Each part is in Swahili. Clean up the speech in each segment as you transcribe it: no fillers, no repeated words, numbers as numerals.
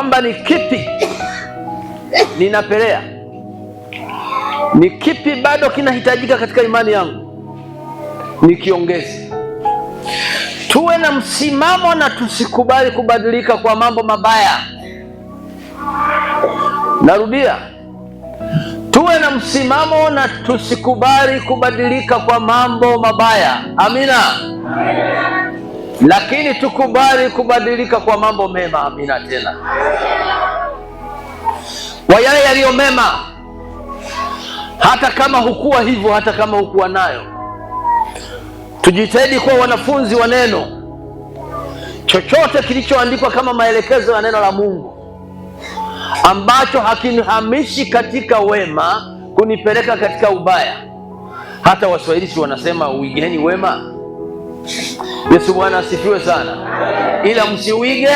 kwamba ni kipi ninapelea, ni kipi bado kinahitajika katika imani yangu nikiongeze. Tuwe na msimamo na tusikubali kubadilika kwa mambo mabaya. Narudia, tuwe na msimamo na tusikubali kubadilika kwa mambo mabaya. Amina. Lakini tukubali kubadilika kwa mambo mema. Amina tena, kwa yale yaliyo mema, hata kama hukuwa hivyo, hata kama hukuwa nayo. Tujitahidi kuwa wanafunzi wa neno. Chochote kilichoandikwa kama maelekezo ya neno la Mungu ambacho hakinihamishi katika wema kunipeleka katika ubaya. Hata Waswahili wanasema uigeni wema. Yesu Bwana asifiwe sana. Ila msiuige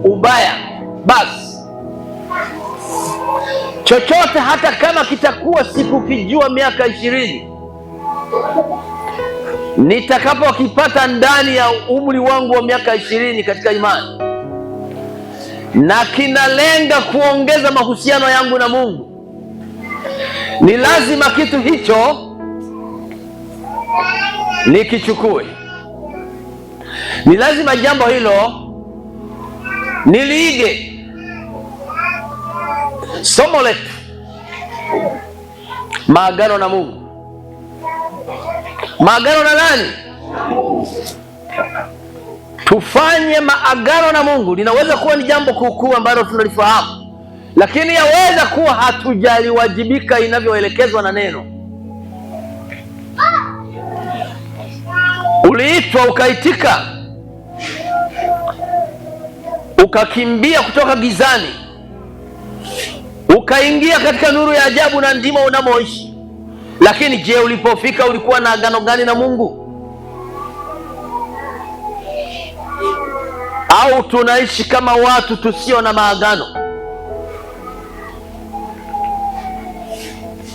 ubaya. Basi chochote hata kama kitakuwa sikukijua miaka 20, nitakapokipata ndani ya umri wangu wa miaka 20 katika imani, na kinalenga kuongeza mahusiano yangu na Mungu, ni lazima kitu hicho nikichukue. Ni lazima jambo hilo niliige. Somo letu, maagano na Mungu. Maagano na nani? Tufanye maagano na Mungu. Linaweza kuwa ni jambo kuu ambalo tunalifahamu, lakini yaweza kuwa hatujaliwajibika inavyoelekezwa na neno. Uliitwa ukaitika, ukakimbia kutoka gizani ukaingia katika nuru ya ajabu, na ndimo unamoishi. Lakini je, ulipofika ulikuwa na agano gani na Mungu? Au tunaishi kama watu tusio na maagano?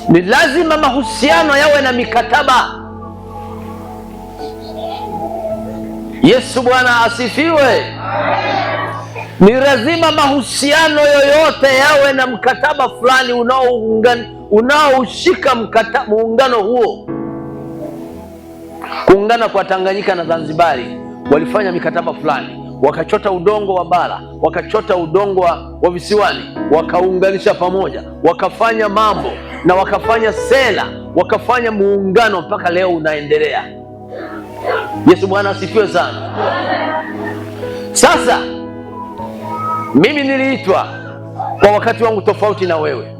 Ni lazima mahusiano yawe na mikataba. Yesu Bwana asifiwe. Ni lazima mahusiano yoyote yawe na mkataba fulani unaoshika muungano huo. Kuungana kwa Tanganyika na Zanzibari, walifanya mikataba fulani, wakachota udongo wa bara, wakachota udongo wa visiwani, wakaunganisha pamoja, wakafanya mambo na wakafanya sera, wakafanya muungano mpaka leo unaendelea. Yesu Bwana asifiwe sana. Sasa mimi niliitwa kwa wakati wangu tofauti na wewe.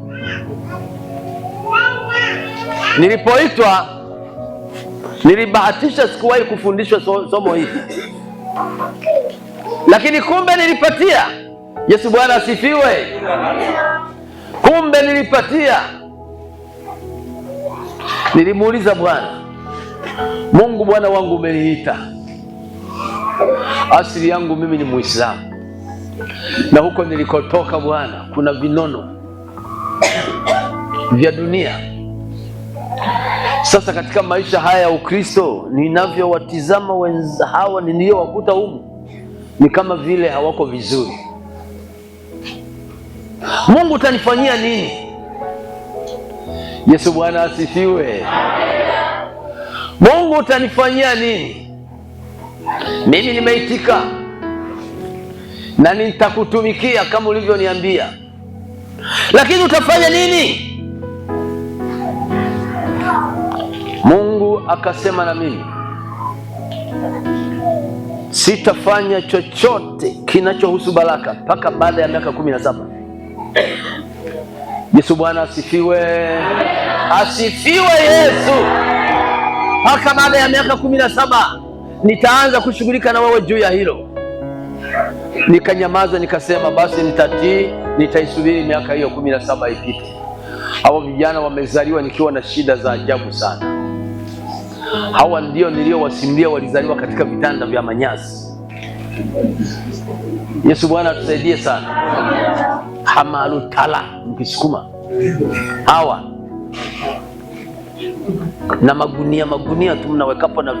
Nilipoitwa nilibahatisha, sikuwahi kufundishwa somo hili, lakini kumbe nilipatia. Yesu Bwana asifiwe. Kumbe nilipatia. Nilimuuliza Bwana Mungu, Bwana wangu umeniita. Asili yangu mimi ni Muislamu, na huko nilikotoka Bwana kuna vinono vya dunia. Sasa katika maisha haya ya Ukristo, ninavyowatizama wenza hawa niliowakuta humu, ni kama vile hawako vizuri. Mungu utanifanyia nini? Yesu Bwana asifiwe. Mungu utanifanyia nini? Mimi nimeitika na nitakutumikia kama ulivyoniambia, lakini utafanya nini? Mungu akasema na mimi, sitafanya chochote kinachohusu baraka mpaka baada ya miaka 17. Yesu Bwana asifiwe. Asifiwe Yesu. Mpaka baada ya miaka 17 nitaanza kushughulika na wewe juu ya hilo. Nikanyamaza, nikasema basi nitatii, nitaisubiri miaka hiyo 17 ipite. Hao vijana wamezaliwa nikiwa na shida za ajabu sana. Hawa ndio niliowasimulia, walizaliwa katika vitanda vya manyasi. Yesu Bwana atusaidie sana. Hamalutala mkisukuma. Hawa na magunia tu mnawekapo na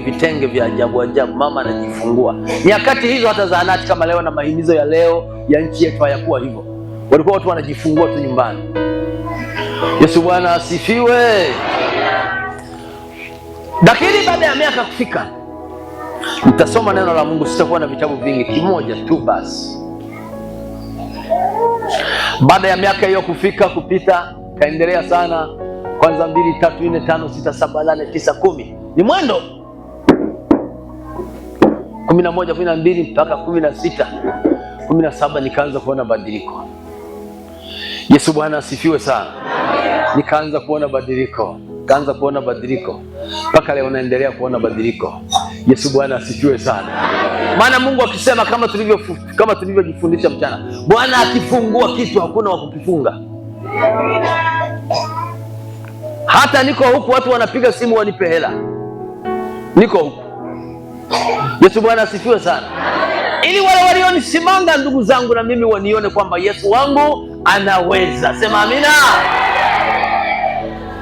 vitenge vya ajabu. Mama anajifungua. Nyakati hizo hata zahanati kama leo na mahimizo ya leo ya nchi yetu hayakuwa hivyo. Walikuwa watu wanajifungua tu nyumbani. Yesu Bwana asifiwe. Lakini baada ya miaka kufika, nitasoma neno la Mungu, sitakuwa na vitabu vingi, kimoja tu basi. Baada ya miaka hiyo kupita, kaendelea sana. Kwanza 2, 3, 4, 5, 6, 7, 8, 9, 10. Ni mwendo 11, 12 mpaka 16, 17 nikaanza kuona badiliko. Yesu Bwana asifiwe sana. Nikaanza kuona badiliko. Mpaka leo naendelea kuona badiliko. Yesu Bwana asifiwe sana. Maana Mungu akisema kama tulivyojifundisha mchana, Bwana akifungua kitu hakuna wa kukifunga. Hata niko huku watu wanapiga simu wanipe hela. Niko huku. Yesu Bwana asifiwe sana. Ili wale walionisimanga ndugu zangu na mimi wanione kwamba Yesu wangu anaweza. Sema amina.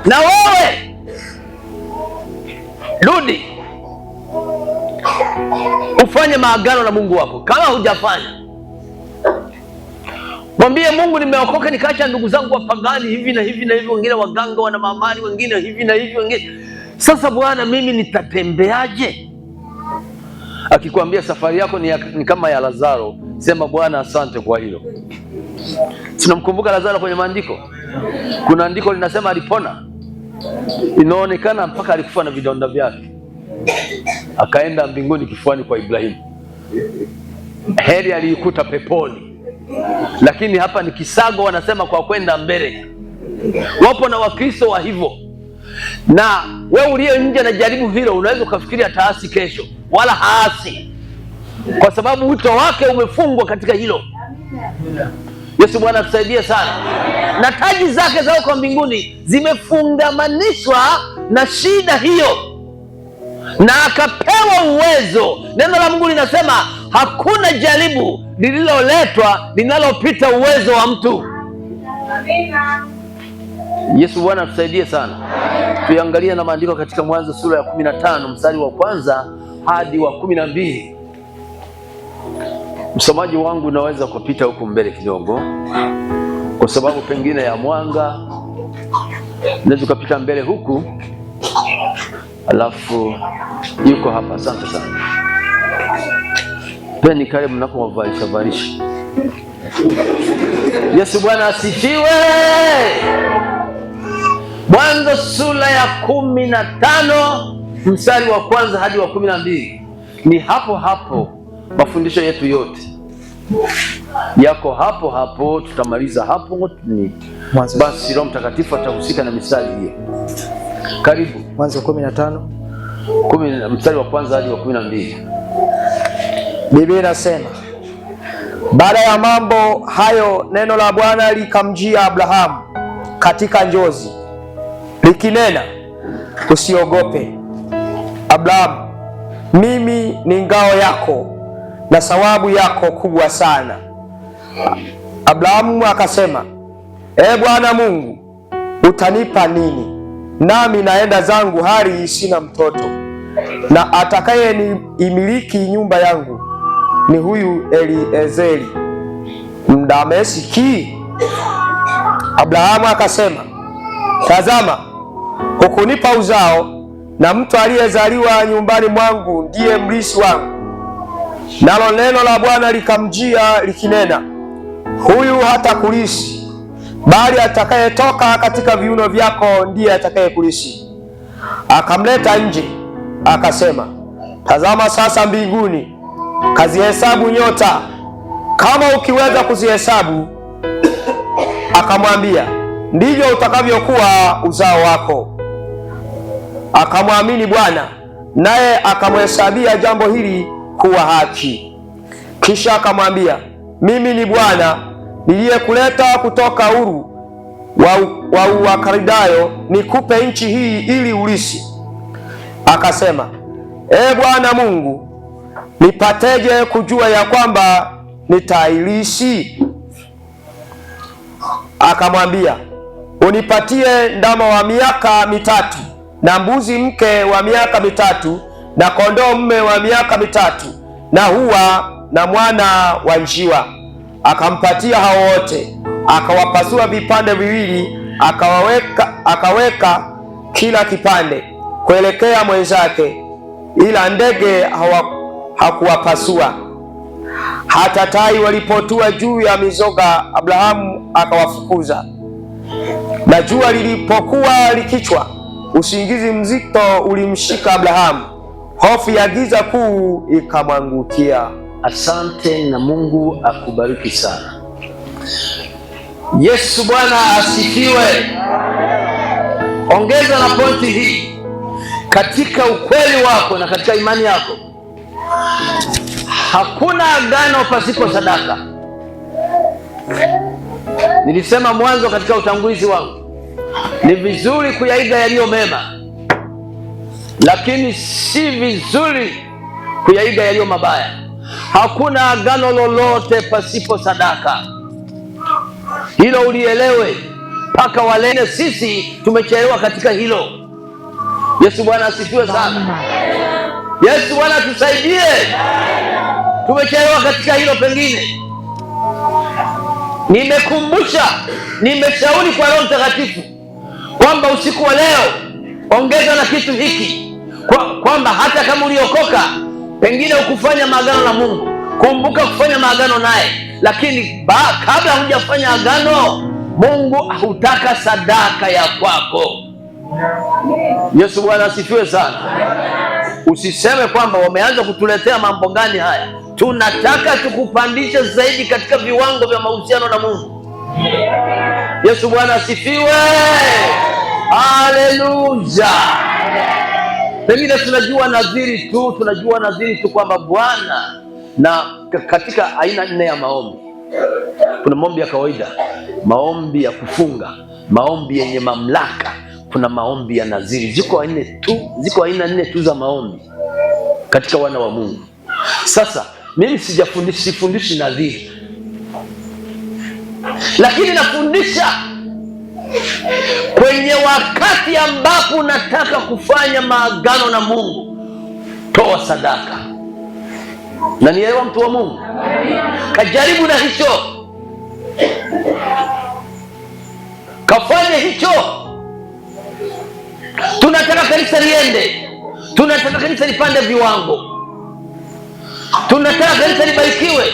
Na wewe rudi ufanye maagano na Mungu wako. Kama hujafanya, mwambie Mungu, nimeokoka nikaacha ndugu zangu wapagani hivi na hivi, wengine waganga, wana mamali, wengine hivi na hivi, wengine. Sasa Bwana, mimi nitatembeaje? Akikwambia safari yako ni kama ya Lazaro, sema Bwana asante kwa hilo. Sinamkumbuka Lazaro kwenye maandiko. Kuna andiko linasema alipona. Inaonekana mpaka alikufa na vidonda vyake, akaenda mbinguni kifuani kwa Ibrahimu. Heri aliikuta peponi. Lakini hapa ni kisago, wanasema kwa kwenda mbele. Wapo na Wakristo wa hivyo. Na wewe uliye nje na jaribu hilo, unaweza ukafikiria taasi kesho, wala haasi, kwa sababu wito wake umefungwa katika hilo. Yesu Bwana tusaidie sana. Na taji zake za huko mbinguni zimefungamanishwa na shida hiyo, na akapewa uwezo. Neno la Mungu linasema hakuna jaribu lililoletwa linalopita uwezo wa mtu. Yesu Bwana tusaidie sana. Tuangalie na maandiko katika Mwanzo sura ya 15 mstari wa 1 hadi wa 12. Msomaji wangu unaweza kupita huku mbele kidogo, kwa sababu pengine ya mwanga. Unaweza kupita mbele huku, alafu yuko hapa. Asante sana. Peni kale mnako mvalisha. Yesu Bwana asifiwe. Mwanzo sura ya 15 mstari wa 1 hadi wa 12. Ni hapo mafundisho yetu yote yako hapo. Tutamaliza hapo. Basi Roho Mtakatifu atahusika na mistari hiyo. Karibu. Mwanzo 15 mstari wa 1 hadi wa 12. Biblia inasema, baada ya mambo hayo neno la Bwana likamjia Abrahamu katika njozi likinena, usiogope Abrahamu, mimi ni ngao yako na thawabu yako kubwa sana. Abrahamu akasema, Bwana Mungu, utanipa nini? Nami naenda zangu hali sina mtoto, na atakaye imiliki nyumba yangu ni huyu Eliezeri Mdameski. Abrahamu akasema, tazama, hukunipa uzao, na mtu aliyezaliwa nyumbani mwangu ndiye mrithi wangu. Nalo neno la Bwana likamjia likinena, huyu hatakulisi, bali atakayetoka katika viuno vyako ndiye atakayekulisi. Akamleta nje, akasema, tazama sasa mbinguni, kazihesabu nyota, kama ukiweza kuzihesabu. Akamwambia, ndivyo utakavyokuwa uzao wako. Akamwamini Bwana, naye akamhesabia jambo hili kuwa haki. Kisha akamwambia, mimi ni Bwana niliyekuleta kutoka Uru wa Ukaldayo nikupe nchi hii ili ulisi. Akasema, Bwana Mungu, nipateje kujua ya kwamba nitailisi? Akamwambia, unipatie ndama wa miaka mitatu na mbuzi mke wa miaka mitatu na kondoo mume wa miaka mitatu na hua na mwana wa njiwa. Akampatia hao wote, akawapasua vipande viwili, akaweka kila kipande kuelekea mwenzake, ila ndege hakuwapasua. Hata tai walipotua juu ya mizoga, Abrahamu akawafukuza. Na jua lilipokuwa likichwa, usingizi mzito ulimshika Abrahamu, hofu ya giza kuu ikamwangukia. Asante na Mungu akubariki sana. Yesu Bwana asifiwe. Ongeza na pointi hii katika ukweli wako na katika imani yako. Hakuna agano pasipo sadaka. Nilisema mwanzo katika utangulizi wangu, ni vizuri kuyaiga yaliyo mema, lakini si vizuri kuyaiga yaliyo mabaya. Hakuna agano lolote pasipo sadaka. Hilo ulielewe mpaka walene. Sisi tumechelewa katika hilo. Yesu Bwana asifiwe sana. Yesu Bwana tusaidie. Tumechelewa katika hilo. Pengine nimeshauri kwa Roho Mtakatifu kwamba usiku wa leo ongeza na kitu hiki, kwamba hata kama uliokoka pengine ukufanya maagano na Mungu, kumbuka kufanya maagano naye. Lakini kabla hujafanya agano, Mungu hutaka sadaka ya kwako. Yesu Bwana asifiwe sana. Usiseme kwamba wameanza kutuletea mambo gani haya. Tunataka tukupandishe zaidi katika viwango vya mahusiano na Mungu. Yesu Bwana asifiwe. Haleluya. Pengine tunajua nadhiri tu kwamba Bwana, na katika aina 4 ya maombi. Kuna maombi ya kawaida, maombi ya kufunga, maombi yenye mamlaka, kuna maombi ya nadhiri. Ziko aina 4 tu za maombi katika wana wa Mungu. Sasa mimi sifundishi nadhiri, lakini nafundisha kwenye wakati ambapo unataka kufanya maagano na Mungu, toa sadaka. Na nielewa mtu wa Mungu, kajaribu na hicho, kafanye hicho. Tunataka kanisa liende, tunataka kanisa lipande viwango, tunataka kanisa libarikiwe.